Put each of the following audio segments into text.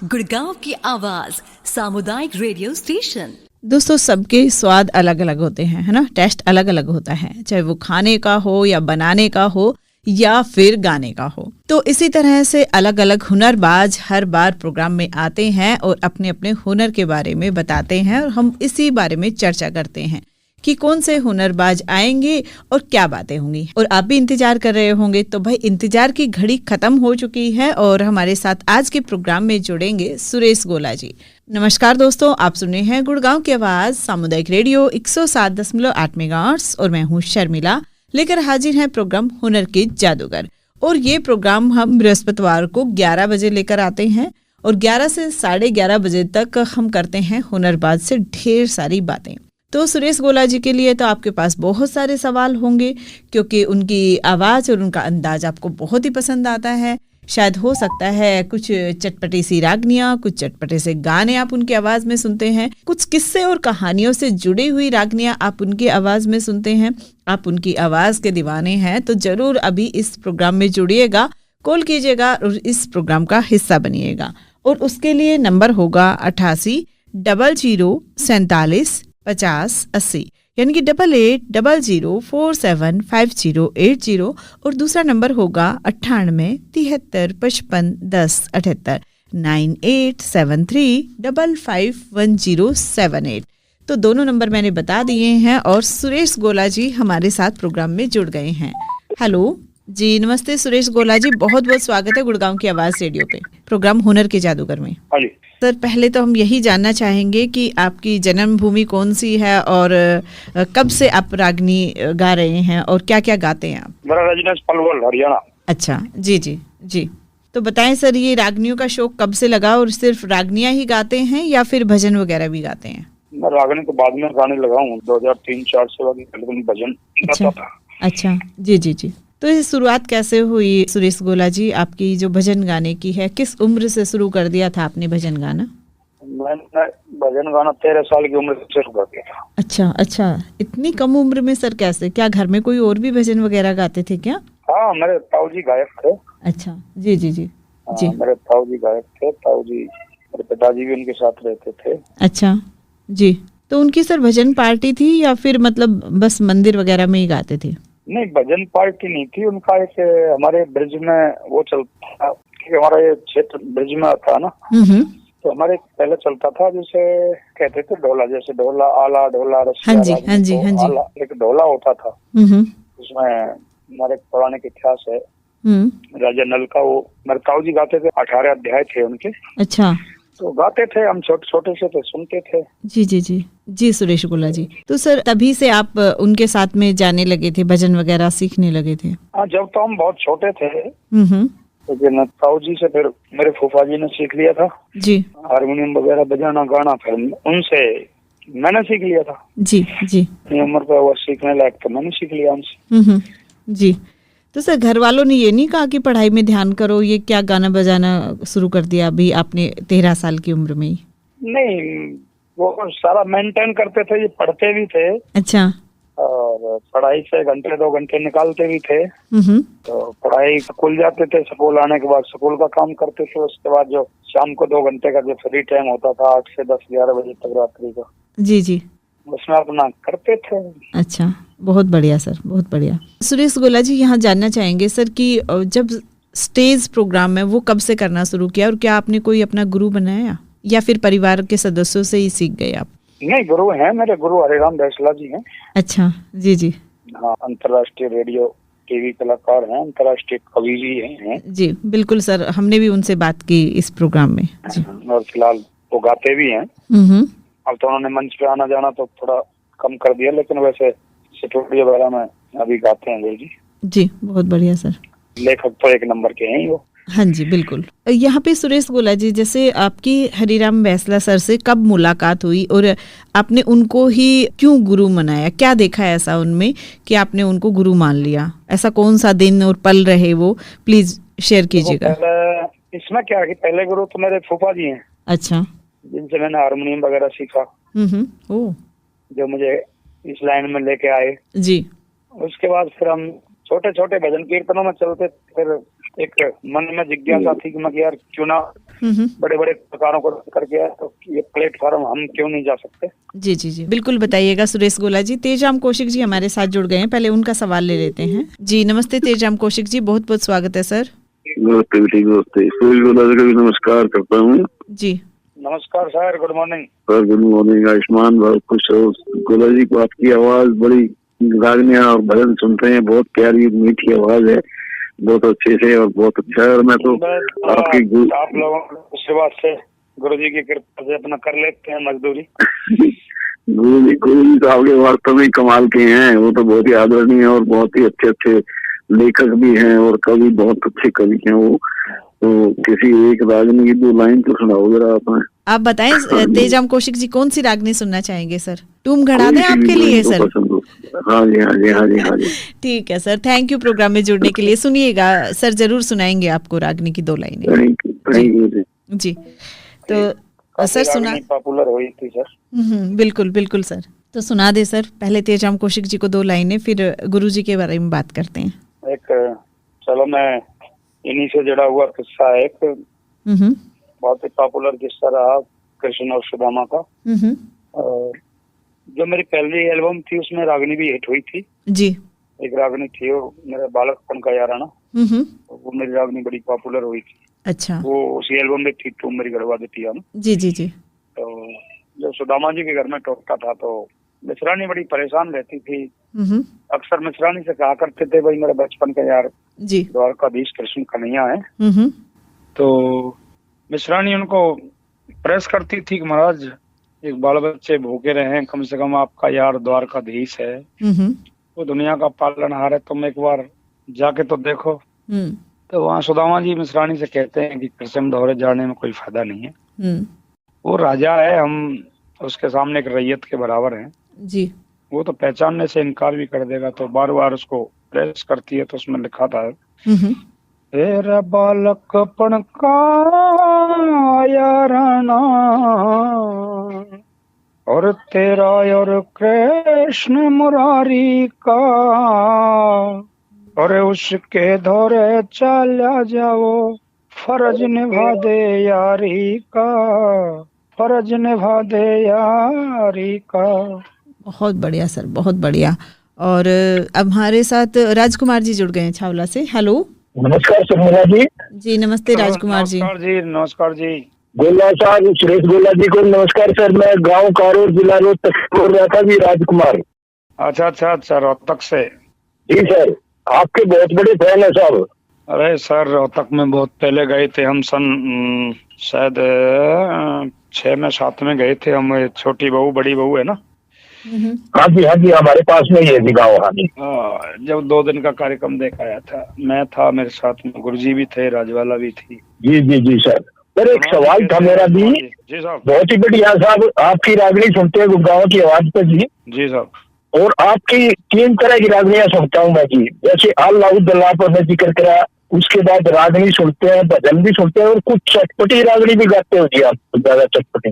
गुड़गांव की आवाज सामुदायिक रेडियो स्टेशन। दोस्तों, सबके स्वाद अलग अलग होते हैं, है ना। टेस्ट अलग अलग होता है, चाहे वो खाने का हो या बनाने का हो या फिर गाने का हो। तो इसी तरह से अलग अलग हुनरबाज हर बार प्रोग्राम में आते हैं और अपने अपने हुनर के बारे में बताते हैं और हम इसी बारे में चर्चा करते हैं कि कौन से हुनरबाज आएंगे और क्या बातें होंगी। और आप भी इंतजार कर रहे होंगे, तो भाई इंतजार की घड़ी खत्म हो चुकी है और हमारे साथ आज के प्रोग्राम में जुड़ेंगे सुरेश गोला जी। नमस्कार दोस्तों, आप सुन रहे हैं गुड़गांव की आवाज सामुदायिक रेडियो 107.8 मेगाहर्ट्ज और मैं हूँ शर्मिला, लेकर हाजिर है प्रोग्राम हुनर के जादूगर। और ये प्रोग्राम हम बृहस्पतिवार को 11 बजे लेकर आते हैं और 11 से 11:30 बजे तक हम करते हैं हुनरबाज से ढेर सारी बातें। तो सुरेश गोला जी के लिए तो आपके पास बहुत सारे सवाल होंगे, क्योंकि उनकी आवाज़ और उनका अंदाज आपको बहुत ही पसंद आता है। शायद हो सकता है कुछ चटपटी सी रागनियाँ, कुछ चटपटे से गाने आप उनकी आवाज़ में सुनते हैं, कुछ किस्से और कहानियों से जुड़ी हुई रागनियाँ आप उनकी आवाज़ में सुनते हैं। आप उनकी आवाज़ के दीवाने हैं तो ज़रूर अभी इस प्रोग्राम में जुड़िएगा, कॉल कीजिएगा और इस प्रोग्राम का हिस्सा बनिएगा। और उसके लिए नंबर होगा 88 00 47 50 80, यानी कि 8800475080। और दूसरा नंबर होगा 98 73 55 10 78 9873551078। तो दोनों नंबर मैंने बता दिए हैं और सुरेश गोला जी हमारे साथ प्रोग्राम में जुड़ गए हैं। हेलो जी, नमस्ते सुरेश गोला जी, बहुत बहुत स्वागत है गुड़गांव की आवाज़ रेडियो पे, प्रोग्राम हुनर के जादूगर में। सर, पहले तो हम यही जानना चाहेंगे कि आपकी जन्मभूमि कौन सी है और कब से आप रागनी गा रहे हैं और क्या क्या गाते हैं आप? मेरा रेजिडेंस पलवल, हरियाणा। अच्छा, जी जी जी। तो बताएं सर, ये रागनियों का शौक कब से लगा और सिर्फ रागनियां ही गाते हैं या फिर भजन वगैरह भी गाते हैं? मैं रागनी के बाद में गाने लगा हूँ 2003-04 से भजन गाता था। अच्छा, जी जी जी। तो ये शुरुआत कैसे हुई सुरेश गोला जी आपकी जो भजन गाने की है? किस उम्र से शुरू कर दिया था आपने भजन गाना? मैंने भजन गाना 13 साल की उम्र से शुरू कर दिया था। अच्छा अच्छा, इतनी कम उम्र में सर कैसे? क्या घर में कोई और भी भजन वगैरह गाते थे क्या? हाँ, मेरे ताऊ जी गायक थे। अच्छा, जी जी जी जी। मेरे ताऊ जी गायक थे, ताऊ जी, मेरे पिताजी भी उनके साथ रहते थे। अच्छा जी। तो उनकी सर भजन पार्टी थी या फिर मतलब बस मंदिर वगैरह में ही गाते थे? नहीं, भजन पार्टी नहीं थी उनका। एक हमारे ब्रिज में वो चलता था, हमारा ये क्षेत्र ब्रिज में था ना, तो हमारे पहले चलता था जिसे कहते थे ढोला, जैसे ढोला आला, ढोला रसिया। हाँ जी हाँ जी हाँ जी। एक ढोला होता था, उसमें हमारे पौराणिक इतिहास है। राजा नल का वो मेरे ताऊ जी गाते थे, 18 अध्याय थे उनके। अच्छा, तो गाते थे, हम छोटे छोटे से थे, सुनते थे। जी जी जी जी। सुरेश गोला जी, तो सर तभी से आप उनके साथ में जाने लगे थे, भजन वगैरह सीखने लगे थे? हाँ, जब तो हम बहुत छोटे थे, लेकिन ताऊ जी से फिर मेरे फूफा जी ने सीख लिया था जी, हारमोनियम वगैरह बजाना गाना, फिर उनसे मैंने सीख लिया था। जी जी। उम्र पर वो सीखने लायक तो मैंने सीख लिया उनसे। जी। तो सर घर वालों ने ये नहीं कहा कि पढ़ाई में ध्यान करो, ये क्या गाना बजाना शुरू कर दिया अभी आपने 13 साल की उम्र में ही? नहीं, वो सारा मेंटेन करते थे, ये पढ़ते भी थे। अच्छा। और पढ़ाई से घंटे 2 घंटे निकालते भी थे। तो पढ़ाई स्कूल जाते थे, स्कूल आने के बाद स्कूल का काम करते थे। उसके बाद जो शाम को 2 घंटे का जो फ्री टाइम होता था 8 से 10-11 बजे तक रात्रि का, जी जी, उसमें अपना करते थे। अच्छा, बहुत बढ़िया सर, बहुत बढ़िया। सुरेश गोला जी, यहाँ जानना चाहेंगे सर कि जब स्टेज प्रोग्राम है वो कब से करना शुरू किया और क्या आपने कोई अपना गुरु बनाया या फिर परिवार के सदस्यों से ही सीख गए आप? नहीं, गुरु हैं मेरे, गुरु हरिराम बैसला जी हैं। अच्छा, जी जी। हाँ, अंतर्राष्ट्रीय रेडियो टीवी कलाकार हैं, अंतर्राष्ट्रीय कवि भी हैं। जी बिल्कुल सर, हमने भी उनसे बात की इस प्रोग्राम में जी। और फिलहाल वो गाते भी हैं। अब तो उन्होंने मंच पे आना जाना तो थोड़ा कम कर दिया, लेकिन वैसे स्टूडियो वगैरह में अभी गाते हैं गुरु जी। जी, बहुत बढ़िया सर। लेखक तो 1 नंबर के हैं वो। हाँ जी बिल्कुल। यहाँ पे सुरेश गोला जी, जैसे आपकी हरिराम बैसला सर से कब मुलाकात हुई और आपने उनको ही क्यों गुरु मनाया? क्या देखा ऐसा उनमें कि आपने उनको गुरु मान लिया? ऐसा कौन सा दिन और पल रहे वो, प्लीज शेयर कीजिएगा। इसमें क्या है कि पहले गुरु तो मेरे फूफा जी हैं। अच्छा, जिनसे मैंने हारमोनियम वगैरह सीखा। ओ, जो मुझे इस लाइन में लेके आए जी। उसके बाद फिर हम छोटे छोटे भजन कीर्तनों में चलते, फिर एक मन में जिज्ञासा थी कि मैं यार क्यों ना बड़े बड़े कलाकारों को करके आया, तो ये प्लेटफॉर्म हम क्यों नहीं जा सकते। जी जी जी, बिल्कुल बताइएगा सुरेश गोला जी। तेजाम कौशिक जी हमारे साथ जुड़ गए हैं, पहले उनका सवाल ले लेते हैं। जी नमस्ते तेजाम कौशिक जी, बहुत बहुत स्वागत है सर। नमस्ते बेटी, नमस्ते। सुरेश गोला जी का भी नमस्कार करता हूँ। जी नमस्कार sir, good morning sir. Good morning. Ayushman बहुत खुश हो। गोला जी को आपकी आवाज बड़ी, रागनियां और भजन सुनते हैं, बहुत प्यारी मीठी आवाज है, बहुत अच्छे से और बहुत अच्छा है। और मैं तो आपकी आप लोगों की सेवा से, गुरु जी की कृपा से अपना कर लेते हैं मजदूरी। गुरु जी तो आपके वास्तव में कमाल के हैं। वो तो बहुत ही आदरणीय और बहुत ही अच्छे अच्छे लेखक भी हैं और कवि, बहुत अच्छे कवि हैं वो। तो किसी एक रागनी की 2 लाइन तो सुनाओ जरा आप बताएं तेजाम कौशिक जी, कौन सी रागनी सुनना चाहेंगे सर? टूम घड़ा दें आपके लिए सर? हाँ जी, हाँ जी, हाँ जी, हाँ जी। ठीक है सर, थैंक यू प्रोग्राम में जुड़ने के लिए। सुनिएगा सर, जरूर सुनाएंगे आपको रागनी की 2 लाइनें। थैंक यू जी। तो सर सुना, पॉपुलर हुई थी सर। बिल्कुल बिल्कुल सर। तो सुना दे सर, पहले तेजाम कौशिक जी को 2 लाइनें, फिर गुरु जी के बारे में बात करते हैं। एक चलो मैं इन्हीं से जुड़ा हुआ किस्सा है, एक बहुत ही पॉपुलर किस्सा रहा कृष्ण और सुदामा का। और जो मेरी पहली एल्बम थी उसमें रागनी भी हिट हुई थी जी। एक रागनी थी वो मेरे बालकपन का याराना, वो मेरी रागनी बड़ी पॉपुलर हुई थी। अच्छा। वो उसी एल्बम में थी, तुम मेरी गढ़वा देती है ना। जी जी जी। तो जब सुदामा जी के घर में टोकता था तो मिश्रानी बड़ी परेशान रहती थी। अक्सर मिश्रानी से कहा करते थे, भाई मेरे बचपन का यार जी द्वारकाधीश कृष्ण कन्हैया है। तो मिश्रानी उनको प्रेस करती थी कि महाराज एक बाल बच्चे भूखे रहे, कम से कम आपका यार द्वारकाधीश है, वो दुनिया का पालनहार है, तुम एक बार जाके तो देखो। तो वहाँ सुदामा जी मिश्रानी से कहते हैं कि कृष्ण दौरे जाने में कोई फायदा नहीं है, वो राजा है, हम उसके सामने एक रैयत के बराबर हैं जी, वो तो पहचानने से इनकार भी कर देगा। तो बार बार उसको प्रेस करती है। तो उसमें लिखा था, तेरा बालकपन का याराना और तेरा और कृष्ण मुरारी का, और उसके दौरे चला जाओ, फर्ज निभा दे यारी का, फर्ज निभा दे यारी का। बहुत बढ़िया सर, बहुत बढ़िया। और अब हमारे साथ राजकुमार जी जुड़ गए हैं छावला से। हेलो, नमस्कार शर्मिला जी। जी नमस्ते राजकुमार जी। नमस्कार जी, नमस्कार जी। गोला साहब, सुरेश गोला जी को नमस्कार सर। मैं गांव कारोर, जिला रोहतक से बोल रहा था जी, राजकुमार। अच्छा अच्छा अच्छा, रोहतक से। जी सर, आपके बहुत बड़े फैन है साहब। अरे सर, रोहतक में बहुत पहले गए थे हम, सन शायद 6 में 7 में गए थे हम। छोटी बहू बड़ी बहू है ना। हाँ जी, हाँ जी, हमारे पास में ही है जी गाँव। हाँ जी, जब 2 दिन का कार्यक्रम देख आया था, मैं था, मेरे साथ में गुरुजी भी थे, राजवाला भी थी। जी जी जी सर। सर एक सवाल था मेरा भी। जी साहब। बहुत ही बढ़िया साहब, आपकी रागनी सुनते हैं गुड़गांव की आवाज पे जी। जी साहब। और आपकी 3 तरह की रागनियां सुनता हूँ मैं जी। जैसे अल्लाह पर ने जिक्र करा, उसके बाद रागनी सुनते हैं, भजन भी सुनते हैं, और कुछ चटपटी रागनी भी गाते हो जी आप? ज्यादा चटपटी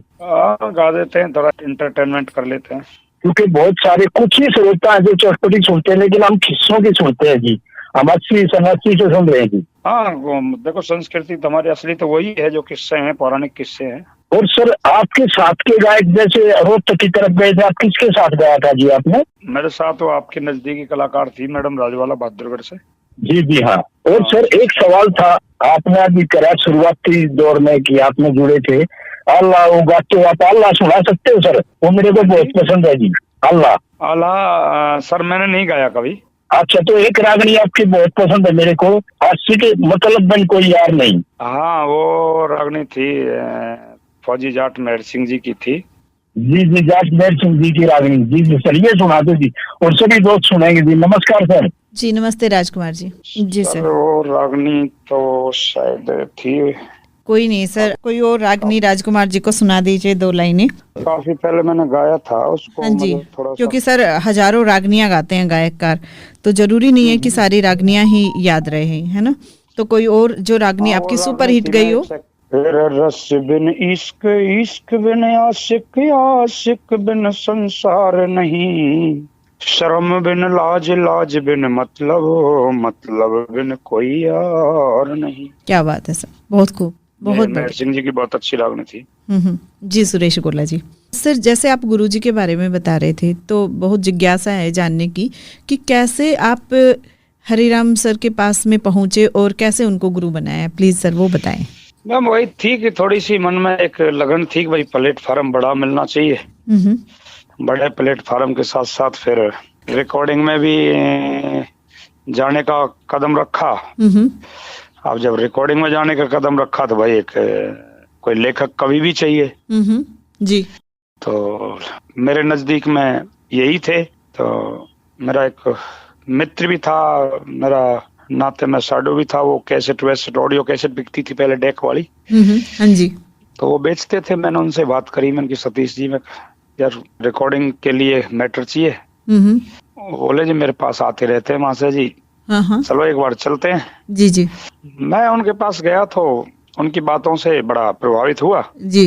गा देते हैं, थोड़ा इंटरटेनमेंट कर लेते हैं। क्योंकि बहुत सारे कुछ ही श्रोता है जो चटपटी सुनते हैं, लेकिन हम किस्सों की सुनते हैं जी। हम 80-87 से सुन रहे हैं जी। हाँ, देखो संस्कृति हमारी असली तो वही है, जो किस्से हैं, पौराणिक किस्से हैं। और सर आपके साथ के गायक जैसे रोहतक की तरफ गए थे, आप किसके साथ गया था जी आपने? मेरे साथ वो आपके नजदीकी कलाकार थी मैडम राजवाला बहादुरगढ़ से। जी जी हाँ। और सर एक सवाल था, आपने अभी करा शुरुआती दौर में कि आपने जुड़े थे, अल्लाह वो गाते हो आप, अल्लाह सुना सकते हो सर? वो मेरे को बहुत पसंद है जी, अल्लाह। अल्लाह सर मैंने नहीं गाया कभी। अच्छा, तो एक रागनी आपकी बहुत पसंद है मेरे को, अस्सी के मतलब बन कोई यार नहीं। हाँ, वो रागनी थी फौजी जाट मेहर सिंह जी की थी। जी जी, जाट मेहर सिंह जी की रागनी। जी जी सर, ये सुना दो जी, और सभी दोस्त सुनेंगे जी। नमस्कार सर जी। नमस्ते राजकुमार जी। जी सर। वो रागनी तो शायद थी, कोई नहीं सर, कोई और रागनी राजकुमार जी को सुना दीजिए 2 लाइनें। काफी पहले मैंने गाया था उसको। हाँ जी, क्योंकि सर हजारों रागनियां गाते हैं गायककार, तो जरूरी नहीं है कि सारी रागनियां ही याद रहे, है ना। तो कोई और जो रागनी आपकी सुपर हिट गई हो। रस बिन इश्क, इश्क बिन आशिक, आशिक बिन संसार नहीं, शर्म बिन लाज, लाज बिन मतलब, मतलब बिन कोई और नहीं। क्या बात है सर, बहुत खूब, बहुत मेहर सिंह जी की बहुत अच्छी रागनी थी। जी सुरेश गोला जी। सर जैसे आप गुरुजी के बारे में बता रहे थे तो बहुत जिज्ञासा है जानने की कि कैसे आप हरिराम सर के पास में पहुंचे और कैसे उनको गुरु बनाया, प्लीज सर वो बताएं। मैम वही थी कि थोड़ी सी मन में एक लगन थी कि भाई प्लेटफार्म बड़ा मिलना चाहिए। बड़े प्लेटफार्म के साथ साथ फिर रिकॉर्डिंग में भी जाने का कदम रखा। अब जब रिकॉर्डिंग में जाने का कदम रखा तो भाई एक कोई लेखक कवि भी चाहिए। जी। तो मेरे नजदीक में यही थे। तो मेरा एक मित्र भी था, मेरा नाते में साडू भी था, वो कैसेट वैसेट ऑडियो कैसेट बिकती थी पहले डेक वाली। हाँ जी। तो वो बेचते थे। मैंने उनसे बात करी, मैंने कि सतीश जी में यार रिकॉर्डिंग के लिए मैटर चाहिए। बोले जी मेरे पास आते रहते हैं मासे जी, चलो एक बार चलते हैं। जी जी। मैं उनके पास गया तो उनकी बातों से बड़ा प्रभावित हुआ जी।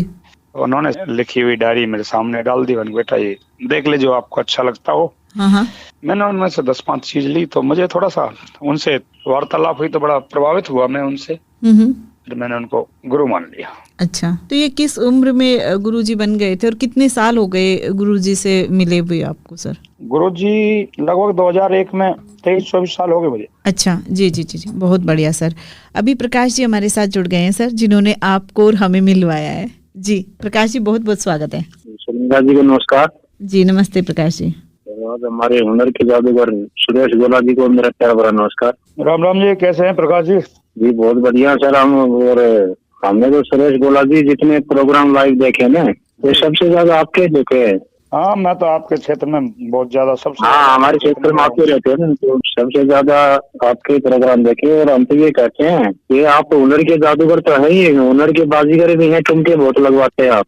उन्होंने लिखी हुई डायरी मेरे सामने डाल दी। बेटा ये देख ले, जो आपको अच्छा लगता हो। मैंने उनमें से 10-5 चीज ली। तो मुझे थोड़ा सा उनसे वार्तालाप हुई तो बड़ा प्रभावित हुआ मैं उनसे। तो मैंने उनको गुरु मान लिया। अच्छा, तो ये किस उम्र में गुरुजी बन गए थे और कितने साल हो गए गुरुजी से मिले हुए आपको सर? गुरुजी लगभग 2001 में 23-24 साल हो गए मुझे। अच्छा, जी जी जी जी, बहुत बढ़िया सर। अभी प्रकाश जी हमारे साथ जुड़ गए हैं सर, जिन्होंने आपको और हमें मिलवाया है। जी प्रकाश जी, बहुत बहुत स्वागत है। सुनीता जी को नमस्कार। जी नमस्ते प्रकाश जी। हमारे हुनर के जादूगर सुरेश गोला जी को मेरा प्यार भरा नमस्कार। राम राम जी, कैसे हैं प्रकाश जी? जी बहुत बढ़िया सर। हमने तो सुरेश गोला जी जितने प्रोग्राम लाइव देखे ना, ये सबसे ज्यादा आपके देखे हैं। हाँ, मैं तो आपके क्षेत्र में बहुत ज्यादा सबसे हमारे क्षेत्र में आपके रहते हैं ना, तो सबसे ज्यादा आपके प्रोग्राम देखे। और हम तो ये कहते हैं कि आप हुनर के जादूगर तो है ही, हुनर के बाजीगर भी हैं, टुमके बहुत लगवाते हैं आप।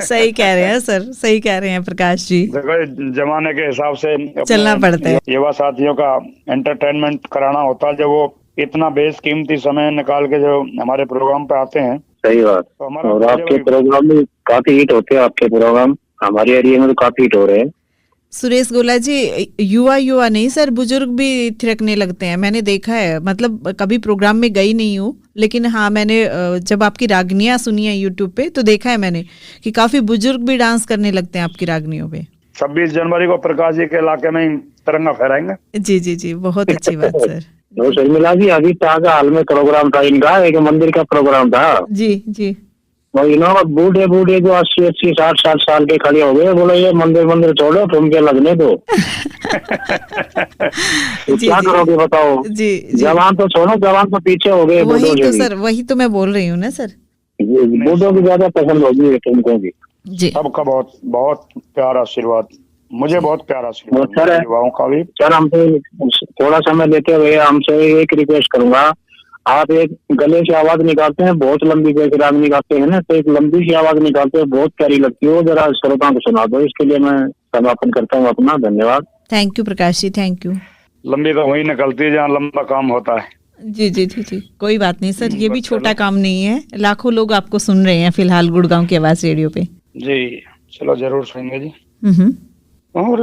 सही कह रहे हैं सर, सही कह रहे हैं प्रकाश जी। देखो जमाने के हिसाब से चलना पड़ता है। युवा साथियों का एंटरटेनमेंट कराना होता है, जब वो इतना बेशकीमती समय निकाल के जो हमारे प्रोग्राम पे आते हैं। सही बात। तो और आपके प्रोग्राम भी काफी हिट होते हैं, आपके प्रोग्राम हमारे एरिया में तो काफी हिट हो रहे हैं। सुरेश गोला जी, युवा नहीं सर, बुजुर्ग भी थिरकने लगते हैं, मैंने देखा है। मतलब कभी प्रोग्राम में गई नहीं हूँ, लेकिन हाँ मैंने जब आपकी रागनियां सुनी है यूट्यूब पे तो देखा है मैंने कि काफी बुजुर्ग भी डांस करने लगते हैं आपकी रागनियों पे। 26 जनवरी को प्रकाश जी के इलाके में तिरंगा फहराएंगे। जी जी जी, बहुत अच्छी बात सर। तो शर्मिला जी, अभी ताजा हाल में प्रोग्राम था इनका, एक मंदिर का प्रोग्राम था। जी जी। और इन्होंने बूढ़े बूढ़े जो 80-80, 60-60 साल के खड़े हो गए, बोले ये मंदिर छोड़ो, ठुमके लगने दो। तो क्या करोगे बताओ? जी, जवान तो छोड़ो, जवान तो पीछे हो गए। वही तो सर, वही तो मैं बोल रही हूँ ना सर, बूढ़ों की ज्यादा पसंद होगी ठुमकों की। जी, सबका बहुत बहुत प्यारा आशीर्वाद, मुझे बहुत प्यारा आशीर्वाद युवाओं का भी। सर हमसे थोड़ा समय लेते हुए हमसे एक रिक्वेस्ट करूंगा, आप एक गले से आवाज निकालते हैं, बहुत लंबी जैसे राग निकालते हैं ना, तो एक लंबी सी आवाज निकालते हैं, बहुत प्यारी लगती है, जरा श्रोताओं को सुना दो। इसके लिए मैं समापन करता हूँ अपना। धन्यवाद। Thank you Prakash ji, thank you. लंबी तो वही निकलती है जहाँ लंबा काम होता है। जी जी जी जी, कोई बात नहीं सर, ये भी छोटा काम नहीं है। लाखों लोग आपको सुन रहे हैं फिलहाल गुड़गांव की आवाज रेडियो पे। जी चलो जरूर सुनेंगे जी। और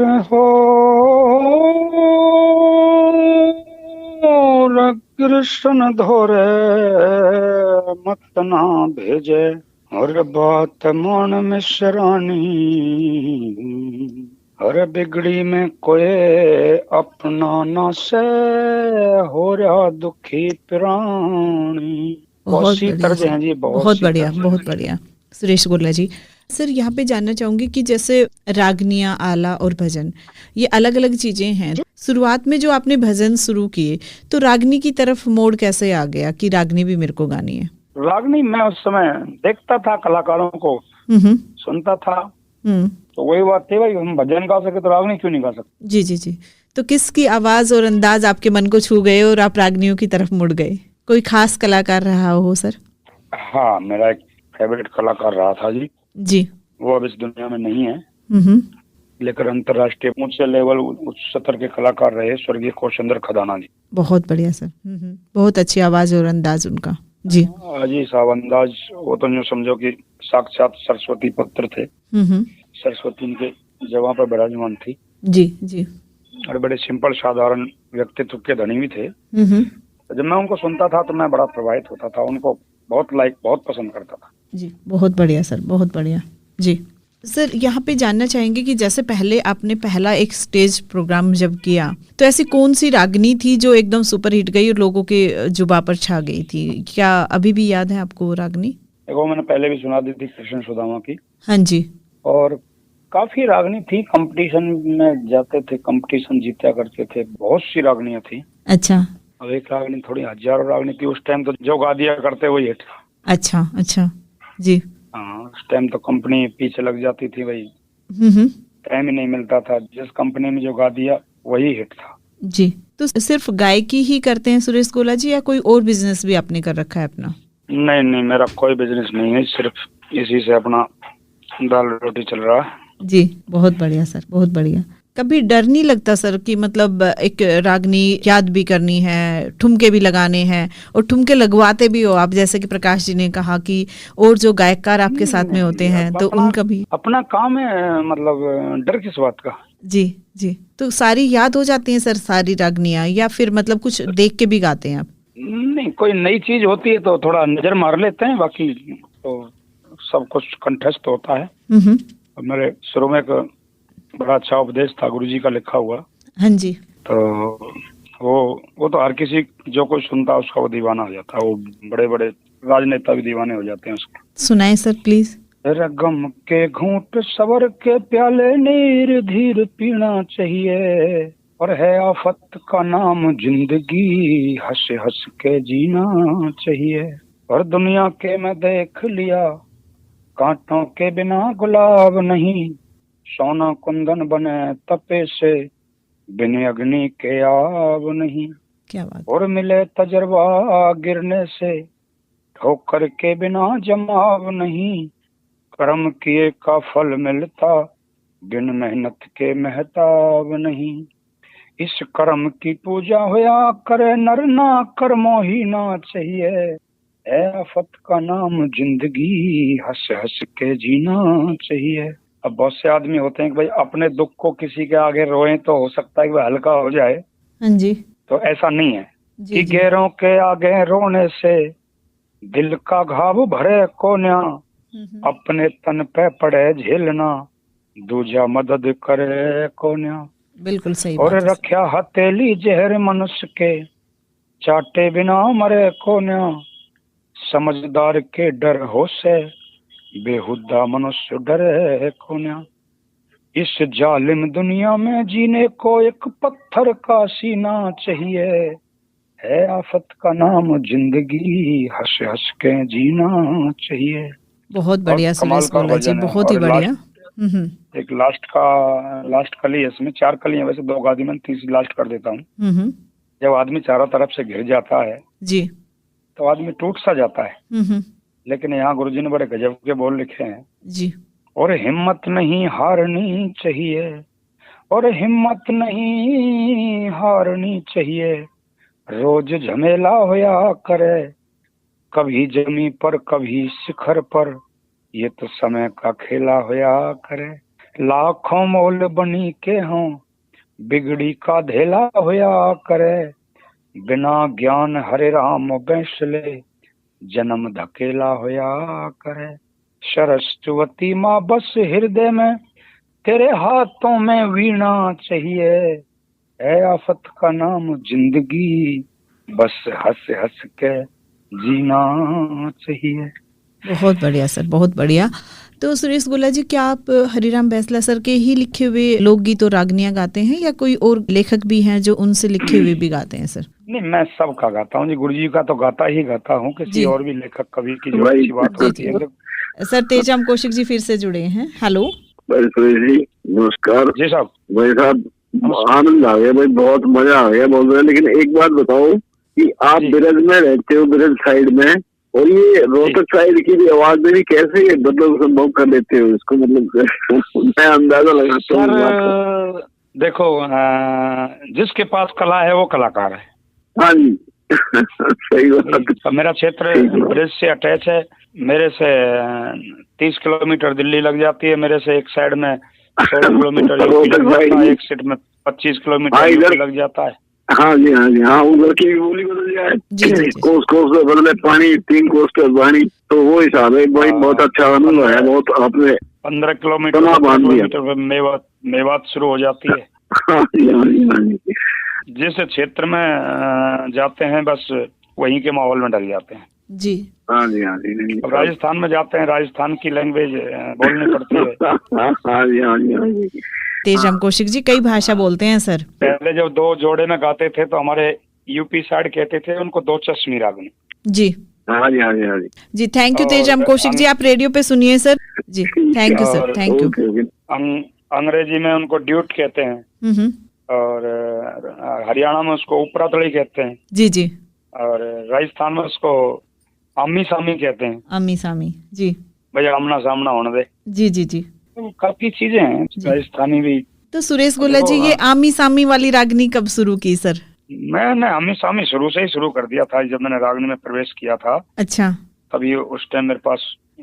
कृष्ण धोरे मत ना भेजे, और बात मन मिश्रानी, हर बिगड़ी में कोई अपना ना से, हो रहा दुखी प्राणी। बहुत बढ़िया जी, बहुत बढ़िया, बहुत बढ़िया सुरेश गोला जी। सर यहाँ पे जानना चाहूंगी कि जैसे रागनियां, आला और भजन, ये अलग अलग चीजें हैं। शुरुआत में जो आपने भजन शुरू किए तो रागनी की तरफ मोड़ कैसे आ गया कि रागनी भी मेरे को गानी है? रागनी मैं उस समय देखता था कलाकारों को, सुनता था, तो वही बात थी, भाई हम भजन गा सके तो रागनी क्यों नहीं गा सकते? जी जी जी। तो किसकी आवाज और अंदाज आपके मन को छू गए और आप रागनियों की तरफ मुड़ गए? कोई खास कलाकार रहा हो सर? हाँ, मेरा एक फेवरेट कलाकार रहा था जी। जी। वो अब इस दुनिया में नहीं है, लेकिन अंतर्राष्ट्रीय ऊंचे लेवल उच्च स्तर के कलाकार रहे, स्वर्गीय कौशेंद्र खदाना जी। बहुत बढ़िया सर, बहुत अच्छी आवाज और अंदाज उनका। जी जी साहब, अंदाज वो तो यूँ समझो कि साक्षात सरस्वती पुत्र थे। सरस्वती उनके जगह पर विराजमान थी। जी जी। और बड़े सिंपल साधारण व्यक्तित्व के धनी भी थे। तो जब मैं उनको सुनता था तो मैं बड़ा प्रभावित होता था, उनको बहुत पसंद करता था। जी, बहुत बढ़िया सर, बहुत बढ़िया। जी सर, यहाँ पे जानना चाहेंगे कि जैसे पहले आपने पहला एक स्टेज प्रोग्राम जब किया तो ऐसी कौन सी रागनी थी जो एकदम सुपर हिट गई और लोगों के जुबां पर छा गई थी? क्या अभी भी याद है आपको वो रागनी? देखो, मैंने पहले भी सुना दी थी कृष्ण सुदामा की। हाँ जी। और काफी रागनी थी, कंपटीशन में जाते थे, कंपटीशन जीता करते थे, बहुत सी रागनियां थी। अच्छा। अब एक रागनी थोड़ी हजारों रागनी थी उस टाइम, तो जो गा दिया करते वही हिट था। अच्छा अच्छा जी। हाँ, उस टाइम तो कंपनी पीछे लग जाती थी भाई, टाइम ही नहीं मिलता था, जिस कंपनी में जो गा दिया वही हिट था। जी, तो सिर्फ गायकी ही करते हैं सुरेश गोला जी या कोई और बिजनेस भी आपने कर रखा है अपना? नहीं, मेरा कोई बिजनेस नहीं है, सिर्फ इसी से अपना दाल रोटी चल रहा है। जी, बहुत बढ़िया सर, बहुत बढ़िया। कभी डर नहीं लगता सर कि मतलब एक रागनी याद भी करनी है, ठुमके भी लगाने हैं और ठुमके लगवाते भी हो आप, जैसे कि प्रकाश जी ने कहा कि और जो गायककार आपके साथ में होते हैं तो उनका भी अपना काम है, मतलब डर किस बात का? जी जी। तो सारी याद हो जाती हैं सर सारी रागनियां, या फिर मतलब कुछ देख के भी गाते हैं आप? नहीं, कोई नई चीज होती है तो थोड़ा नजर मार लेते हैं, बाकी तो सब कुछ कंठस्थ होता है। मेरे शुरू में एक बड़ा अच्छा उपदेश था गुरुजी का लिखा हुआ। हाँ जी। तो वो तो हर किसी जो कोई सुनता है उसका वो दीवाना हो जाता है, वो बड़े बड़े राजनेता भी दीवाने हो जाते हैं उसके। सुनाए सर प्लीज। रगम के घूंट सवर के प्याले नीर धीर पीना चाहिए, और है आफत का नाम जिंदगी हंस हंस के जीना चाहिए। और दुनिया के मैं देख लिया कांटों के बिना गुलाब नहीं, सोना कुंदन बने तपे से बिन अग्नि के आब नहीं। क्या बात। और मिले तजर्बा गिरने से ठोकर के बिना जमाव नहीं, कर्म किए का फल मिलता बिन मेहनत के महताब नहीं। इस कर्म की पूजा होया करे नर ना कर्मो ही ना चाहिए, है आफत का नाम जिंदगी हंस हंस के जीना चाहिए। अब बहुत से आदमी होते हैं कि भाई अपने दुख को किसी के आगे रोएं तो हो सकता है कि वह हल्का हो जाए। हाँ जी। तो ऐसा नहीं है कि जी। गैरों के आगे रोने से दिल का घाव भरे कोन्या, अपने तन पे पड़े झेलना दूजा मदद करे कोन्या। बिल्कुल सही और बात है। रख्या हथेली जहर मनुष्य के चाटे बिना मरे कोन्या, समझदार के डर हो से बेहुदा मनुष्य डरे कोन्या। इस जालिम दुनिया में जीने को एक पत्थर का सीना चाहिए, है आफत का नाम जिंदगी हंस हंस के जीना चाहिए। बहुत बढ़िया सुरेश गोला जी, बहुत ही बढ़िया। एक लास्ट कली है, इसमें 4 कलियां, वैसे 2 गा दी मैंने, तीसरी लास्ट कर देता हूँ। जब आदमी चारों तरफ से घिर जाता है जी तो आदमी टूट सा जाता है। लेकिन यहाँ गुरुजी ने बड़े गजब के बोल लिखे हैं जी। और हिम्मत नहीं हारनी चाहिए, और हिम्मत नहीं हारनी चाहिए, रोज झमेला होया करे, कभी जमी पर कभी शिखर पर, ये तो समय का खेला होया करे। लाखों मोल बनी के हों बिगड़ी का धेला होया करे, बिना ज्ञान हरे राम बैसले जन्म धकेला होया करे। सरस्वती माँ बस हृदय में तेरे हाथों में वीणा चाहिए, है आफत का नाम जिंदगी बस हंस हंस के जीना चाहिए। बहुत बढ़िया सर, बहुत बढ़िया। तो सुरेश गोला जी, क्या आप हरिराम बैंसला सर के ही लिखे हुए लोकगीत और रागनियां गाते हैं या कोई और लेखक भी हैं जो उनसे लिखे हुए भी गाते हैं सर? नहीं, मैं सब का गाता हूँ जी, गुरुजी का तो गाता ही गाता हूँ, किसी और भी लेखक कवि की जो अच्छी बात होती है। सर तेजाम कौशिक जी फिर से जुड़े हैं। हेलो जी, नमस्कार जी साहब। भाई साहब, आनंद आ गया भाई, बहुत मजा आ गया बोल रहे हैं। लेकिन एक बात बताओ कि आप बिरज में रहते हो, बिरज साइड में, और ये रोहतक साइड की भी आवाज में भी कैसे मतलब संभव कर लेते हो इसको, मतलब मैं अंदाजा लगाता हूँ। देखो, जिसके पास कला है वो कलाकार है। हाँ जी सही बात। मेरा क्षेत्र ब्रिज से अटैच है, मेरे से 30 किलोमीटर दिल्ली लग जाती है, मेरे से एक साइड में 16 किलोमीटर एक सेट में 25 किलोमीटर लग जाता है। हाँ जी, हाँ जी, हाँ, उधर की बोली बदल जाए, कोस से बदले पानी, 3 कोस पे पानी, तो वो हिसाब है भाई। बहुत अच्छा अनुभव है, बहुत आपने 15 किलोमीटर मेवात शुरू हो जाती है। हाँ जी, हाँ जी, हाँ जी। जिस क्षेत्र में जाते हैं बस वहीं के माहौल में डल जाते हैं जी। हाँ जी, हाँ जी। अब राजस्थान में जाते हैं, राजस्थान की लैंग्वेज बोलनी पड़ती है। हाँ जी, हाँ जी, हाँ जी। तेजराम कौशिक जी कई भाषा बोलते हैं सर। पहले जब 2 जोड़े में गाते थे तो हमारे यूपी साइड कहते थे उनको 2 चश्मी रागनी। जी, हाँ जी, हाँ जी, हाँ जी। जी, थैंक यू तेजराम कौशिक जी, आप रेडियो पे सुनिए सर। जी, thank you sir, thank you. अंग्रेजी में उनको ड्यूट कहते हैं और हरियाणा में उसको उपरातड़ी कहते हैं। जी जी। और राजस्थान में उसको आमी सामी कहते हैं। आमी सामी, जी। भैया आमना सामना होने दे। जी जी जी। तो काफी चीजें हैं राजस्थानी भी। तो सुरेश गोला जी, ये आमी सामी वाली रागनी कब शुरू की सर? मैंने आमी सामी शुरू से ही शुरू कर दिया था। जब मैंने रागनी में प्रवेश किया था, अच्छा, तभी उस टाइम मेरे पास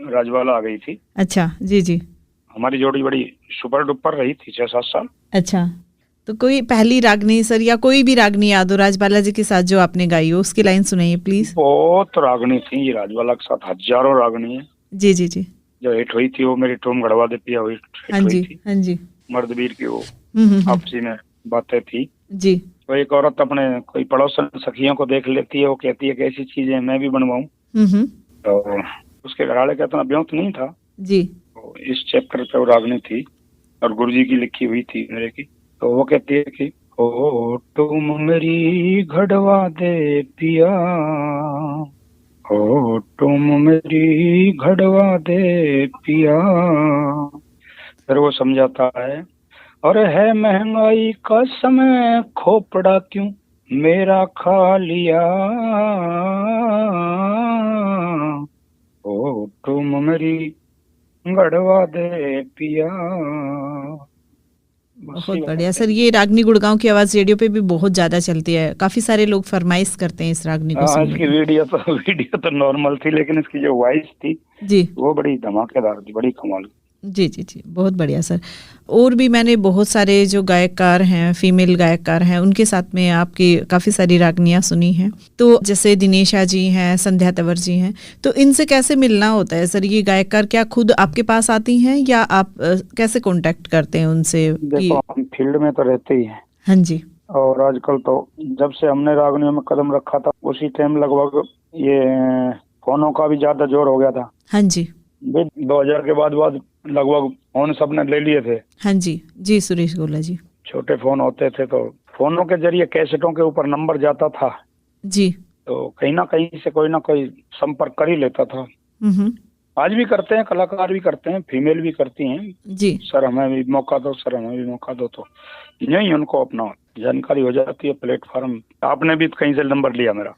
राजबाला आ गई थी। अच्छा, जी जी। हमारी जोड़ी बड़ी सुपर डुपर रही थी 6-7 साल। अच्छा, तो कोई पहली रागनी सर, या कोई भी रागनी याद हो राजबाला जी के साथ जो आपने गाई हो, उसकी लाइन सुनाइए प्लीज। बहुत रागनी थी ये राजबाला के साथ, हजारों रागनी है। जी जी जी। जो हिट हुई थी वो मेरी टूम गढ़वा दे पिया हुई हाँ जी, हाँ जी। मर्दवीर की वो आपसी में बातें थी जी। तो एक औरत अपने कोई पड़ोसन सखियों को देख लेती है, वो कहती है कि ऐसी चीजें मैं भी बनवाऊं। तो उसके घरवाले का इतना ब्योंत नहीं था जी। तो इस चैप्टर पे वो रागनी थी और गुरुजी की लिखी हुई थी मेरे की। तो वो कहती है कि ओ तुम मेरी घड़वा दे पिया, ओ तुम मेरी घड़वा दे पिया। फिर वो समझाता है, और है महंगाई का समय खोपड़ा क्यों मेरा खा लिया, ओ तुम मेरी गढ़वा दे पिया। बहुत बढ़िया सर। ये रागनी गुड़गांव की आवाज रेडियो पे भी बहुत ज्यादा चलती है, काफी सारे लोग फरमाइश करते हैं इस रागनी को सुनने। इसकी वीडियो तो नॉर्मल थी, लेकिन इसकी जो वॉइस थी जी, वो बड़ी धमाकेदार थी, बड़ी कमाल। जी जी जी, बहुत बढ़िया सर। और भी मैंने बहुत सारे जो गायककार हैं, फीमेल गायककार हैं, उनके साथ में आपकी काफ़ी सारी रागनियाँ सुनी हैं। तो जैसे दिनेशा जी हैं, संध्या तंवर जी हैं, तो इनसे कैसे मिलना होता है सर? ये गायककार क्या खुद आपके पास आती हैं या आप कैसे कांटेक्ट करते हैं उनसे? देखो, हम फील्ड में तो रहते ही हैं। हाँ जी। और आजकल तो जब से हमने रागनियों में कदम रखा था उसी टाइम लगभग ये फोनों का भी ज्यादा जोर हो गया था। हाँ जी। 2000 के बाद लगभग फोन सबने ले लिए थे। हाँ जी जी, सुरेश गोला जी। छोटे फोन होते थे तो फोनों के जरिए कैसेटों के ऊपर नंबर जाता था जी, तो कहीं ना कहीं से कोई ना कोई संपर्क कर ही लेता था। आज भी करते हैं, कलाकार भी करते हैं, फीमेल भी करती हैं जी। सर हमें भी मौका दो, सर हमें भी मौका दो, तो यही उनको अपना जानकारी हो जाती है। प्लेटफॉर्म आपने भी कहीं से नंबर लिया मेरा,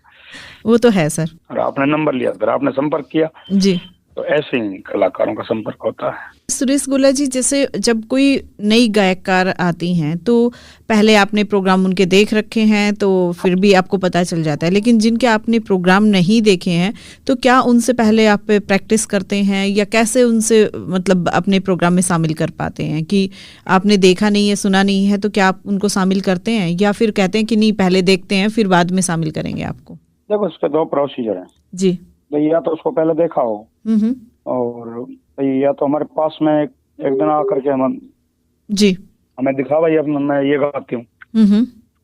वो तो है सर, और आपने नंबर लिया, फिर आपने संपर्क किया जी। तो ऐसे ही कलाकारों का संपर्क होता है। सुरेश गोला जी, जैसे जब कोई नई गायककार आती हैं तो पहले आपने प्रोग्राम उनके देख रखे हैं तो फिर भी आपको पता चल जाता है, लेकिन जिनके आपने प्रोग्राम नहीं देखे हैं तो क्या उनसे पहले आप प्रैक्टिस करते हैं या कैसे उनसे मतलब अपने प्रोग्राम में शामिल कर पाते हैं? कि आपने देखा नहीं है, सुना नहीं है, तो क्या आप उनको शामिल करते हैं या फिर कहते हैं कि नहीं पहले देखते हैं फिर बाद में शामिल करेंगे आपको? देखो, उसके 2 प्रोसीजर हैं जी। या तो उसको पहले देखा हो और या तो हमारे पास में एक दिन आकर के हम जी हमें दिखा भाई अपना मैं ये गाती हूँ,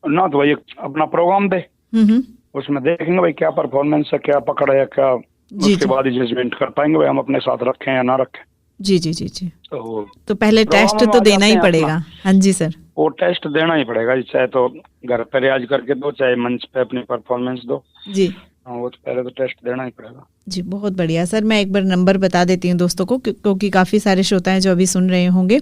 ना तो भाई अपना प्रोग्राम दे, उसमें देखेंगे भाई क्या परफॉर्मेंस है, क्या पकड़ है, क्या उसके बाद ही जजमेंट कर पाएंगे भाई हम अपने साथ रखें या ना रखें। जी जी जी जी। तो पहले टेस्ट तो देना ही पड़ेगा। हाँ जी सर, वो टेस्ट देना ही पड़ेगा, चाहे तो घर पर रियाज करके दो, चाहे मंच पे अपनी परफॉर्मेंस दो जी। हाँ, वो तो पहले तो टेस्ट देना ही पड़ेगा जी। बहुत बढ़िया सर, मैं एक बार नंबर बता देती हूँ दोस्तों को क्योंकि काफ़ी सारे श्रोता हैं जो अभी सुन रहे होंगे।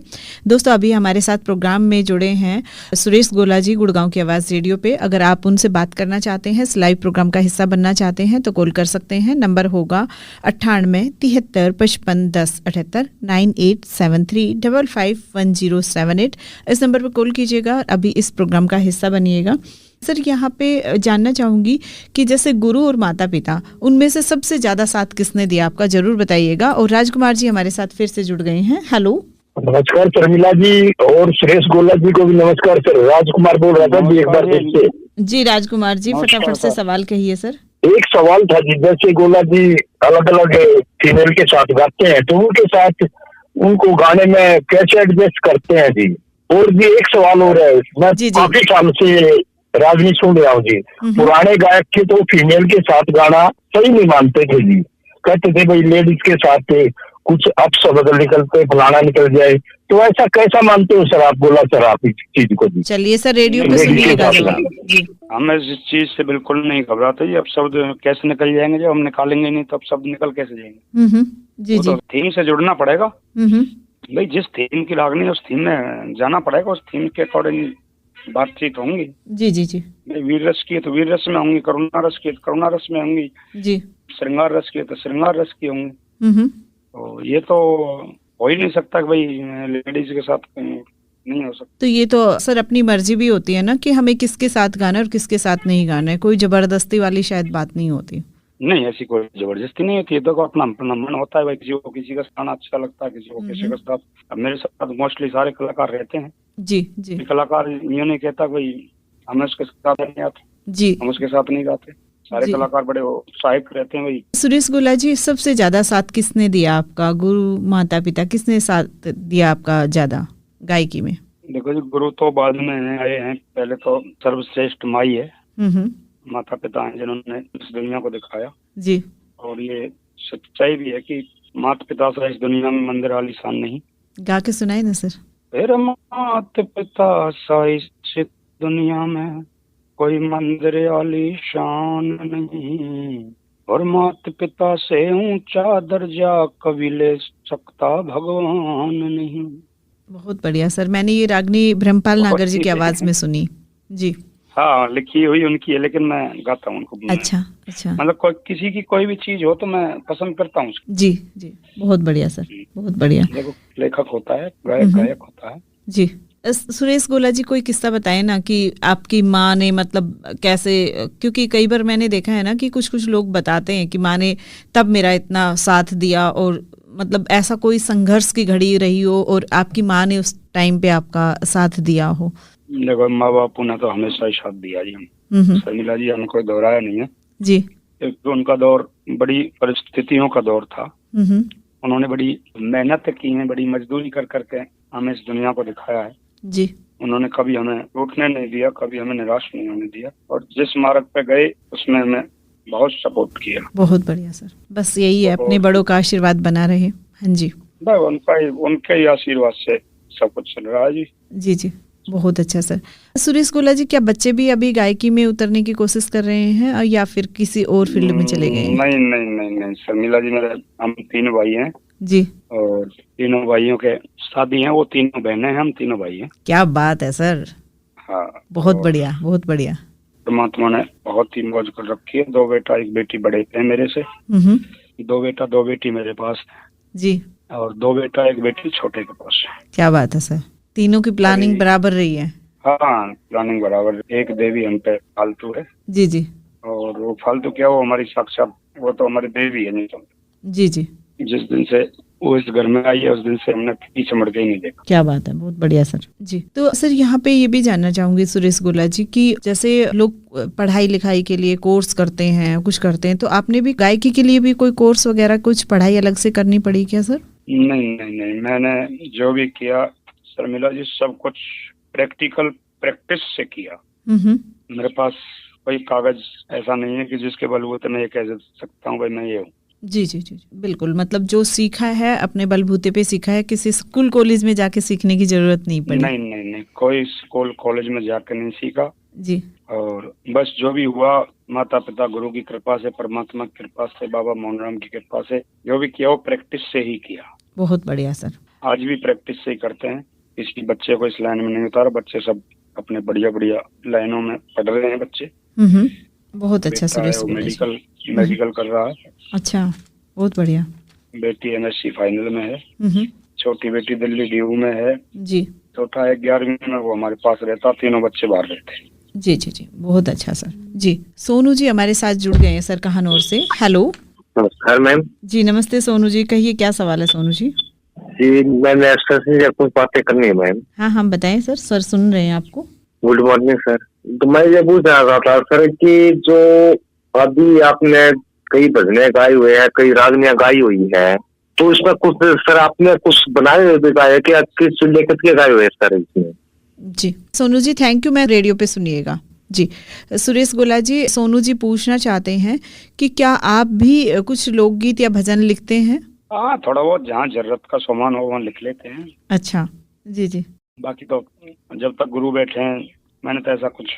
दोस्तों, अभी हमारे साथ प्रोग्राम में जुड़े हैं सुरेश गोला जी गुड़गांव की आवाज़ रेडियो पे। अगर आप उनसे बात करना चाहते हैं, इस लाइव प्रोग्राम का हिस्सा बनना चाहते हैं तो कॉल कर सकते हैं। नंबर होगा 98 73 55 10 78 9873 551078। इस नंबर पर कॉल कीजिएगा, अभी इस प्रोग्राम का हिस्सा बनिएगा। सर, यहाँ पे जानना चाहूँगी कि जैसे गुरु और माता पिता, उनमें से सबसे ज़्यादा साथ किसने दिया आपका, ज़रूर बताइएगा। और राजकुमार जी हमारे साथ फिर से जुड़ गए हैं। हेलो नमस्कार शर्मिला जी और सुरेश गोला जी को भी नमस्कार सर। राजकुमार बोल रहा था जी, एक बार देखिए। जी राजकुमार जी, फटाफट से सवाल कहिए सर। एक सवाल था जी, जैसे गोला जी अलग अलग फीमेल के साथ गाते हैं तो उनके साथ उनको गाने में कैसे एडजस्ट करते हैं जी। और जी एक सवाल हो रहा है, मैं काफी साल से रागनी सुन रहा हूँ जी। पुराने गायक थे तो फीमेल के साथ गाना सही नहीं मानते थे जी, कहते थे भाई लेडीज के साथ कुछ अपशब्द निकलते, फलाना निकल जाए, तो ऐसा कैसा मानते हो सर आप? बोला सर आप इस चीज को जी। चलिए सर रेडियो पे सुनिएगा जवाब जी। हम इस चीज से बिल्कुल नहीं घबराते जी। अब शब्द कैसे निकल जाएंगे, जब हम निकालेंगे नहीं तो अब शब्द निकल कैसे जाएंगे? जी जी। तो थीम से जुड़ना पड़ेगा भाई, जिस थीम की रागनी है उस थीम में जाना पड़ेगा, उस थीम के अकॉर्डिंग बातचीत होंगी। जी जी जी। वीर रस की है तो वीर रस में होंगी, करुणा रस की है तो करुणा रस में होंगी जी, श्रृंगार रस की है तो श्रृंगार रस की होंगी। तो ये तो हो ही नहीं सकता कि भाई लेडीज के साथ नहीं हो सकता। तो ये तो सर अपनी मर्जी भी होती है ना कि हमें किसके साथ गाना है और किसके साथ नहीं गाना है, कोई जबरदस्ती वाली शायद बात नहीं होती। नहीं, ऐसी कोई जबरदस्ती नहीं होती है, देखो अपना अपना मन होता है भाई, किसी को किसी का गाना अच्छा लगता है, किसी को किसी का साथ। अब मेरे साथ मोस्टली सारे कलाकार रहते हैं जी जी। कलाकार यूँ नहीं कहता भाई हमें उसके साथ नहीं आते जी, हम उसके साथ नहीं गाते, सारे कलाकार बड़े उत्साहित रहते हैं भाई। सुरेश गोला जी, सबसे ज्यादा साथ किसने दिया आपका? गुरु, माता पिता, किसने साथ दिया आपका ज्यादा गायकी में? देखो जी, गुरु तो बाद में आए हैं, पहले तो सर्वश्रेष्ठ माई है, माता पिता हैं जिन्होंने इस दुनिया को दिखाया जी। और ये सच्चाई भी है कि माता पिता से इस दुनिया में मंदिर आलीशान नहीं। गा के सुनाए ना सर। फिर माता पिता सा इस दुनिया में कोई मंदिर आलीशान नहीं, और माता पिता से ऊंचा दर्जा कभी ले सकता भगवान नहीं। बहुत बढ़िया सर, मैंने ये रागनी ब्रह्मपाल नागर जी की आवाज में सुनी जी। हाँ, लिखी हुई उनकी है लेकिन मैं गाता हूँ उनको। अच्छा अच्छा, मतलब किसी की कोई भी चीज हो तो मैं पसंद करता हूँ जी जी। बहुत बढ़िया सर, बहुत बढ़िया। देखो लेखक होता है, गायक होता है जी। सुरेश गोला जी, कोई किस्सा बताए ना कि आपकी माँ ने मतलब कैसे, क्योंकि कई बार मैंने देखा है ना कि कुछ कुछ लोग बताते हैं कि माँ ने तब मेरा इतना साथ दिया, और मतलब ऐसा कोई संघर्ष की घड़ी रही हो और आपकी माँ ने उस टाइम पे आपका साथ दिया हो। देखो माँ बापू ने तो हमेशा ही साथ दिया जी। हम शर्मिला जी, हमें कोई दोहराया नहीं है जी। एक तो उनका दौर बड़ी परिस्थितियों का दौर था, उन्होंने बड़ी मेहनत की है, बड़ी मजदूरी कर करके हमें इस दुनिया को दिखाया है जी। उन्होंने कभी हमें टूटने नहीं दिया, कभी हमें निराश नहीं होने दिया, और जिस मार्ग पे गए उसमें हमें बहुत सपोर्ट किया। बहुत बढ़िया सर, बस यही है, अपने बड़ों का आशीर्वाद बना रहे। हाँ जी, उनके ही आशीर्वाद से सब कुछ चल रहा है जी। जी जी, बहुत अच्छा सर। सुरेश गोला जी, क्या बच्चे भी अभी गायकी में उतरने की कोशिश कर रहे हैं या फिर किसी और फील्ड में चले गए हैं? नहीं नहीं नहीं नहीं शर्मिला जी, मेरे हम तीनों भाई हैं जी, और तीनों भाइयों के शादी हैं, वो तीनों बहनें हैं, हम तीनों भाई हैं। क्या बात है सर। हाँ, बहुत बढ़िया, बहुत बढ़िया। परमात्मा ने बहुत ही मौज कर रखी है। 2 बेटा 1 बेटी बड़े थे मेरे से, 2 बेटा 2 बेटी मेरे पास जी, और 2 बेटा 1 बेटी छोटे के पास। क्या बात है सर, तीनों की प्लानिंग बराबर रही है। हाँ, प्लानिंग बराबर। एक देवी हम पे फालतू है जी जी, और वो फालतू क्या, वो हमारी साक्षात, वो तो हमारी देवी है नहीं तो जी जी। जिस दिन से वो इस घर में आई है उस दिन से हमने पीछे मुड़ के ही नहीं देखा। क्या बात है, बहुत बढ़िया सर जी। तो सर यहाँ पे ये भी जानना चाहूंगी सुरेश गोला जी कि जैसे लोग पढ़ाई लिखाई के लिए कोर्स करते हैं, कुछ करते हैं, तो आपने भी गायकी के लिए भी कोई कोर्स वगैरह कुछ पढ़ाई अलग से करनी पड़ी क्या सर? नहीं नहीं नहीं, मैंने जो भी किया शर्मिला जी सब कुछ प्रैक्टिकल प्रैक्टिस से किया। मेरे पास कोई कागज ऐसा नहीं है कि जिसके बलबूते मैं ये कह सकता हूँ भाई मैं ये हूँ। जी जी जी, बिल्कुल। मतलब जो सीखा है अपने बलबूते पे सीखा है, किसी स्कूल कॉलेज में जाके सीखने की जरूरत नहीं पड़ी। नहीं नहीं नहीं, कोई स्कूल कॉलेज में जाके नहीं सीखा जी, और बस जो भी हुआ माता पिता गुरु की कृपा से, परमात्मा की कृपा से, बाबा मोहनराम की कृपा से जो भी किया वो प्रैक्टिस से ही किया। बहुत बढ़िया सर। आज भी प्रैक्टिस से ही करते हैं, किसी बच्चे को इस लाइन में नहीं उतारा, बच्चे सब अपने बढ़िया बढ़िया लाइनों में पढ़ रहे हैं बच्चे। बहुत अच्छा सर। मेडिकल कर रहा है। अच्छा, बहुत बढ़िया। बेटी MSc फाइनल में है, छोटी बेटी दिल्ली DU में है जी, छोटा 11वीं में, वो हमारे पास रहता, तीनों बच्चे बाहर रहते हैं। जी जी जी, बहुत अच्छा सर जी। सोनू जी हमारे साथ जुड़ गए हैं सर कहानौर से। हेलो। नमस्कार मैम जी। नमस्ते सोनू जी, कहिए क्या सवाल है सोनू जी? जी, मैंने एक्स्ट्रा से कुछ बातें करनी है मैम। हाँ हाँ बताएं सर, सर सुन रहे हैं आपको। Good morning sir. तो मैं ये पूछ रहा था सर कि जो अभी आपने कई भजनें गाई हुए हैं, कई रागनियां गाई हुई है, तो इसमें कुछ सर आपने कुछ बनाए हुए भी गाए कि किस लेखक के गाए हुए सर इसमें? जी सोनू जी थैंक यू, मैं रेडियो पे सुनिएगा जी। सुरेश गोला जी, सोनू जी पूछना चाहते हैं कि क्या आप भी कुछ लोकगीत या भजन लिखते हैं? हाँ, थोड़ा बहुत जहाँ जरूरत का सामान हो वहाँ लिख लेते हैं। अच्छा जी जी। बाकी तो जब तक गुरु बैठे हैं, मैंने तो ऐसा कुछ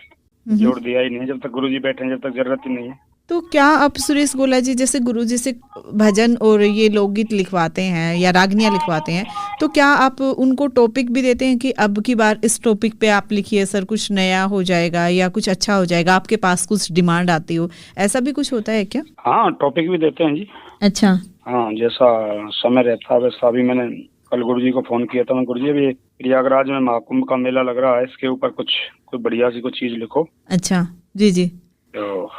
जोड़ दिया ही नहीं। जब तक गुरु जी बैठे हैं, जब तक जरूरत ही नहीं है। तो क्या आप सुरेश गोला जी जैसे गुरु जी से भजन और ये लोकगीत लिखवाते हैं या रागनियां लिखवाते हैं, तो क्या आप उनको टॉपिक भी देते हैं कि अब की बार इस टॉपिक पे आप लिखिए सर, कुछ नया हो जाएगा या कुछ अच्छा हो जाएगा, आपके पास कुछ डिमांड आती हो, ऐसा भी कुछ होता है क्या? हाँ, टॉपिक भी देते हैं जी। अच्छा। हाँ, जैसा समय रहता है वैसा। अभी मैंने कल गुरु जी को फोन किया था। मैं, गुरु जी अभी प्रयागराज में महाकुंभ का मेला लग रहा है, इसके ऊपर कुछ कोई बढ़िया सी कुछ चीज लिखो। अच्छा जी जी। तो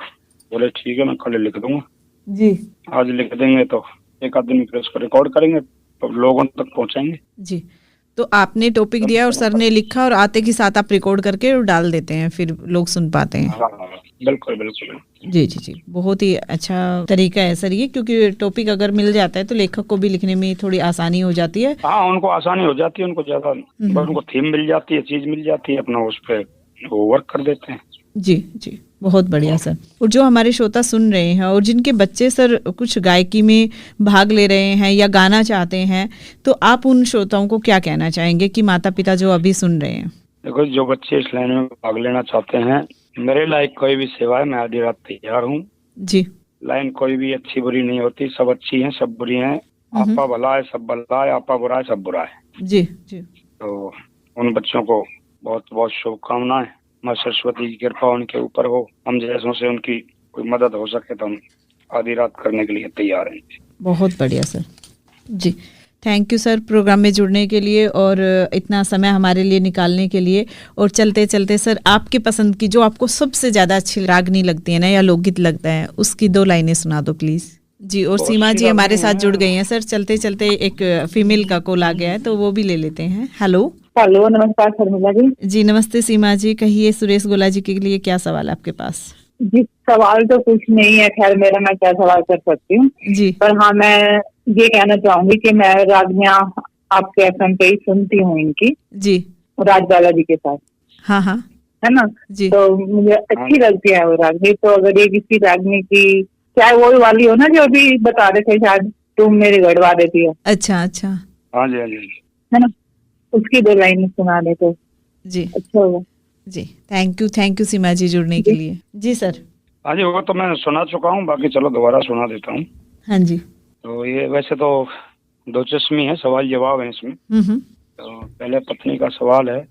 बोले ठीक है, मैं कल लिख दूंगा जी। आज लिख देंगे तो एक आध दिन में फिर उसको रिकॉर्ड करेंगे तो लोगों तक पहुंचाएंगे जी। तो आपने टॉपिक दिया और सर ने लिखा और आते के साथ आप रिकॉर्ड करके और डाल देते हैं, फिर लोग सुन पाते हैं। हाँ, बिल्कुल बिल्कुल। जी जी जी, बहुत ही अच्छा तरीका है सर ये, क्योंकि टॉपिक अगर मिल जाता है तो लेखक को भी लिखने में थोड़ी आसानी हो जाती है। हाँ, उनको आसानी हो जाती है, उनको ज्यादा उनको थीम मिल जाती है, चीज मिल जाती है, अपना उस पर वो वर्क कर देते हैं। जी जी, बहुत बढ़िया सर। और जो हमारे श्रोता सुन रहे हैं और जिनके बच्चे सर कुछ गायकी में भाग ले रहे हैं या गाना चाहते हैं, तो आप उन श्रोताओं को क्या कहना चाहेंगे कि माता पिता जो अभी सुन रहे हैं? देखो, जो बच्चे इस लाइन में भाग लेना चाहते हैं, मेरे लायक कोई भी सेवा है, मैं आधी रात तैयार हूँ जी। लाइन कोई भी अच्छी बुरी नहीं होती, सब अच्छी हैं, सब बुरी हैं। आपा भला है, सब भला है, आपा बुरा है, सब बुरा है। जी जी। तो उन बच्चों को बहुत बहुत शुभकामनाएं। माँ सरस्वती की कृपा उनके ऊपर हो। हम जैसों से उनकी कोई मदद हो सके तो हम आधी रात करने के लिए तैयार हैं। बहुत बढ़िया सर जी, थैंक यू सर प्रोग्राम में जुड़ने के लिए और इतना समय हमारे लिए निकालने के लिए। और चलते चलते सर, आपके पसंद की जो आपको सबसे ज़्यादा अच्छी रागनी लगती है ना या लोकगीत लगता है, उसकी 2 लाइनें सुना दो प्लीज़ जी। और सीमा जी हमारे साथ जुड़ गई हैं सर। चलते चलते एक फीमेल का कॉल आ गया है तो वो भी ले लेते हैं। हेलो हेलो, नमस्कार शर्मिला जी। जी नमस्ते सीमा जी, कहिए सुरेश गोला जी के लिए क्या सवाल है आपके पास? जी, सवाल तो कुछ नहीं है, खैर मेरा, मैं क्या सवाल कर सकती हूँ जी। पर हाँ, मैं ये कहना चाहूंगी कि मैं रागनियां आपके एफएम पे ही सुनती हूँ इनकी जी, राजबाला जी के साथ। हाँ हाँ, है ना जी। तो मुझे अच्छी लगती है वो रागनी। तो अगर ये किसी रागनी की, चाहे वो वाली हो ना जो अभी बता रहे थे शायद, तुम मेरी गड़वा देती है। अच्छा अच्छा, हाँ जी हाँ जी, है ना, उसकी 2 लाइन सुना दे तो जी अच्छा होगा जी। थैंक यू सीमा जी जुड़ने के लिए जी सर। हाँ जी, वो तो मैं सुना चुका हूँ, बाकी चलो दोबारा सुना देता हूँ। हाँ जी। तो ये वैसे तो 2 चश्मी है, सवाल जवाब है इसमें। तो पहले पत्नी का सवाल है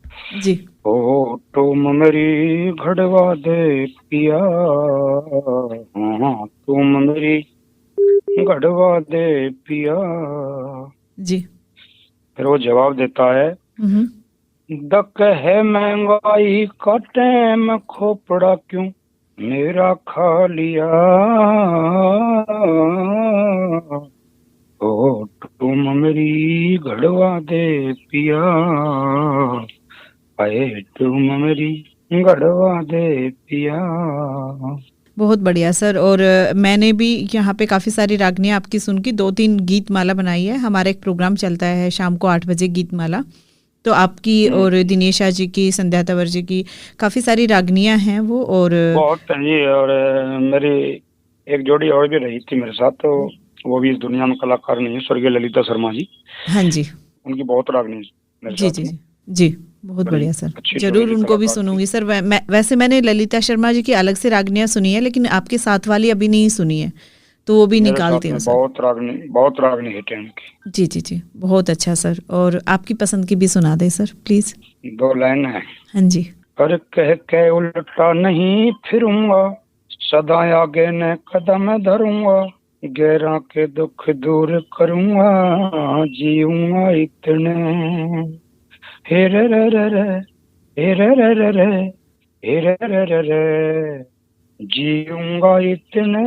जी। ओ तुम मेरी घड़वा दे पिया, हाँ तुम मेरी घड़वा दे पिया जी। फिर वो जवाब देता है, दक है महंगाई का टाइम, खोपड़ा क्यों मेरा खा लिया, ओ तुम मेरी घड़वा दे पिया, आए तुम मेरी घड़वा दे पिया। बहुत बढ़िया सर। और मैंने भी यहाँ पे काफ़ी सारी रागनियाँ आपकी सुन की 2-3 गीत माला बनाई है। हमारा एक प्रोग्राम चलता है शाम को 8 बजे गीत माला, तो आपकी और दिनेशा जी की, संध्या तंवर जी की काफ़ी सारी रागनियाँ हैं वो। और बहुत जी, और मेरी एक जोड़ी और भी रही थी मेरे साथ, तो वो भी इस दुनिया में कलाकार नहीं है, स्वर्गीय ललिता शर्मा जी। हाँ जी, उनकी बहुत रागनी जी जी जी जी, बहुत बढ़िया सर, जरूर उनको भी सुनूंगी सर। वैसे मैंने ललिता शर्मा जी की अलग से रागनियाँ सुनी है, लेकिन आपके साथ वाली अभी नहीं सुनी है, तो वो भी निकालते हो सर। बहुत रागनी हिट है उनकी। जी जी जी, बहुत अच्छा सर। और आपकी पसंद की भी सुना दे सर प्लीज। 2 लाइन है। हाँ जी। पर कह के उल्टा नहीं फिरूंगा, सदा आगे न कदम धरूंगा, गैरा के दुख दूर करूंगा, जीऊंगा इतने, हे रे रे रे रे, हे रे रे रे रे, हे रे रे रे रे, जीऊंगा इतने,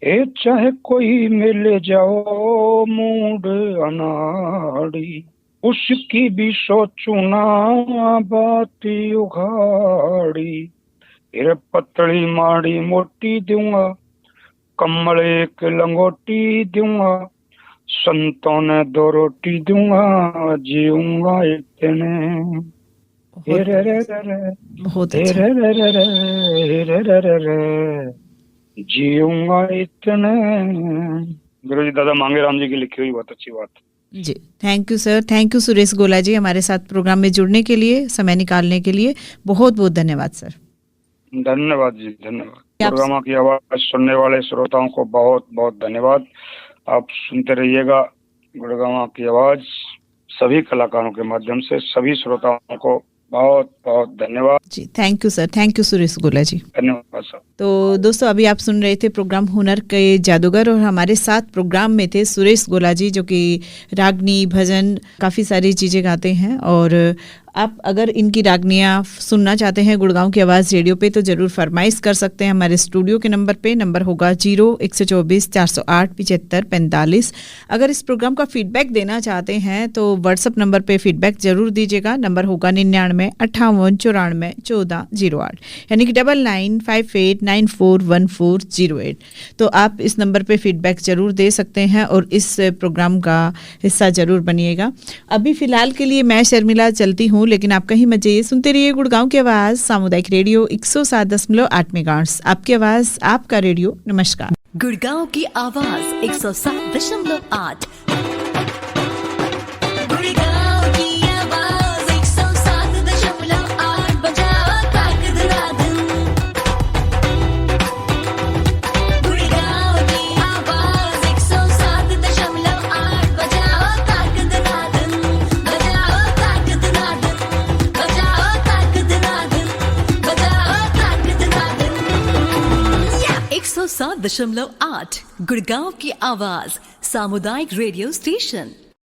ए चाहे कोई मिल जाओ मूड अनाड़ी, उसकी भी सोचू ना बात उघाड़ी। फिर पतली माड़ी मोटी दूंगा, कमल एक लंगोटी दूंगा, संतों ने 2 रोटी दूंगा, जीऊंगा इतने। बहुत अच्छा। जीऊंगा इतने। गुरु जी दादा मांगेराम जी की लिखी हुई बहुत अच्छी बात जी। Thank you sir, thank you Suresh Gola ji, हमारे साथ प्रोग्राम में जुड़ने के लिए, समय निकालने के लिए बहुत बहुत धन्यवाद सर। धन्यवाद जी, धन्यवाद। गुड़गामा की आवाज सुनने वाले श्रोताओं को बहुत बहुत धन्यवाद। आप सुनते रहिएगा गुड़गामा की आवाज, सभी कलाकारों के माध्यम से सभी श्रोताओं को बहुत बहुत धन्यवाद जी। Thank you sir, thank you Suresh Gola ji, धन्यवाद सर। तो दोस्तों अभी आप सुन रहे थे प्रोग्राम हुनर के जादूगर, और हमारे साथ प्रोग्राम में थे सुरेश गोला जी, जो कि रागनी, भजन, काफ़ी सारी चीज़ें गाते हैं। और आप अगर इनकी रागनियाँ सुनना चाहते हैं गुड़गांव की आवाज़ रेडियो पे, तो ज़रूर फरमाइश कर सकते हैं हमारे स्टूडियो के नंबर पे। नंबर होगा 0124 408 75 45। अगर इस प्रोग्राम का फीडबैक देना चाहते हैं तो व्हाट्सअप नंबर पे फीडबैक ज़रूर दीजिएगा। नंबर होगा 99 58 94 14 08, यानी कि 9958941408। तो आप इस नंबर पे फीडबैक ज़रूर दे सकते हैं और इस प्रोग्राम का हिस्सा ज़रूर बनिएगा। अभी फ़िलहाल के लिए मैं शर्मिला चलती हूँ, लेकिन आप कहीं मत जाइए, सुनते रहिए गुड़गांव की आवाज़ सामुदायिक रेडियो 107.8 मेगाहर्ट्ज़। आपकी आवाज़, आपका रेडियो। नमस्कार। गुड़गांव की आवाज़ 107.8। .8 गुड़गांव की आवाज सामुदायिक रेडियो स्टेशन।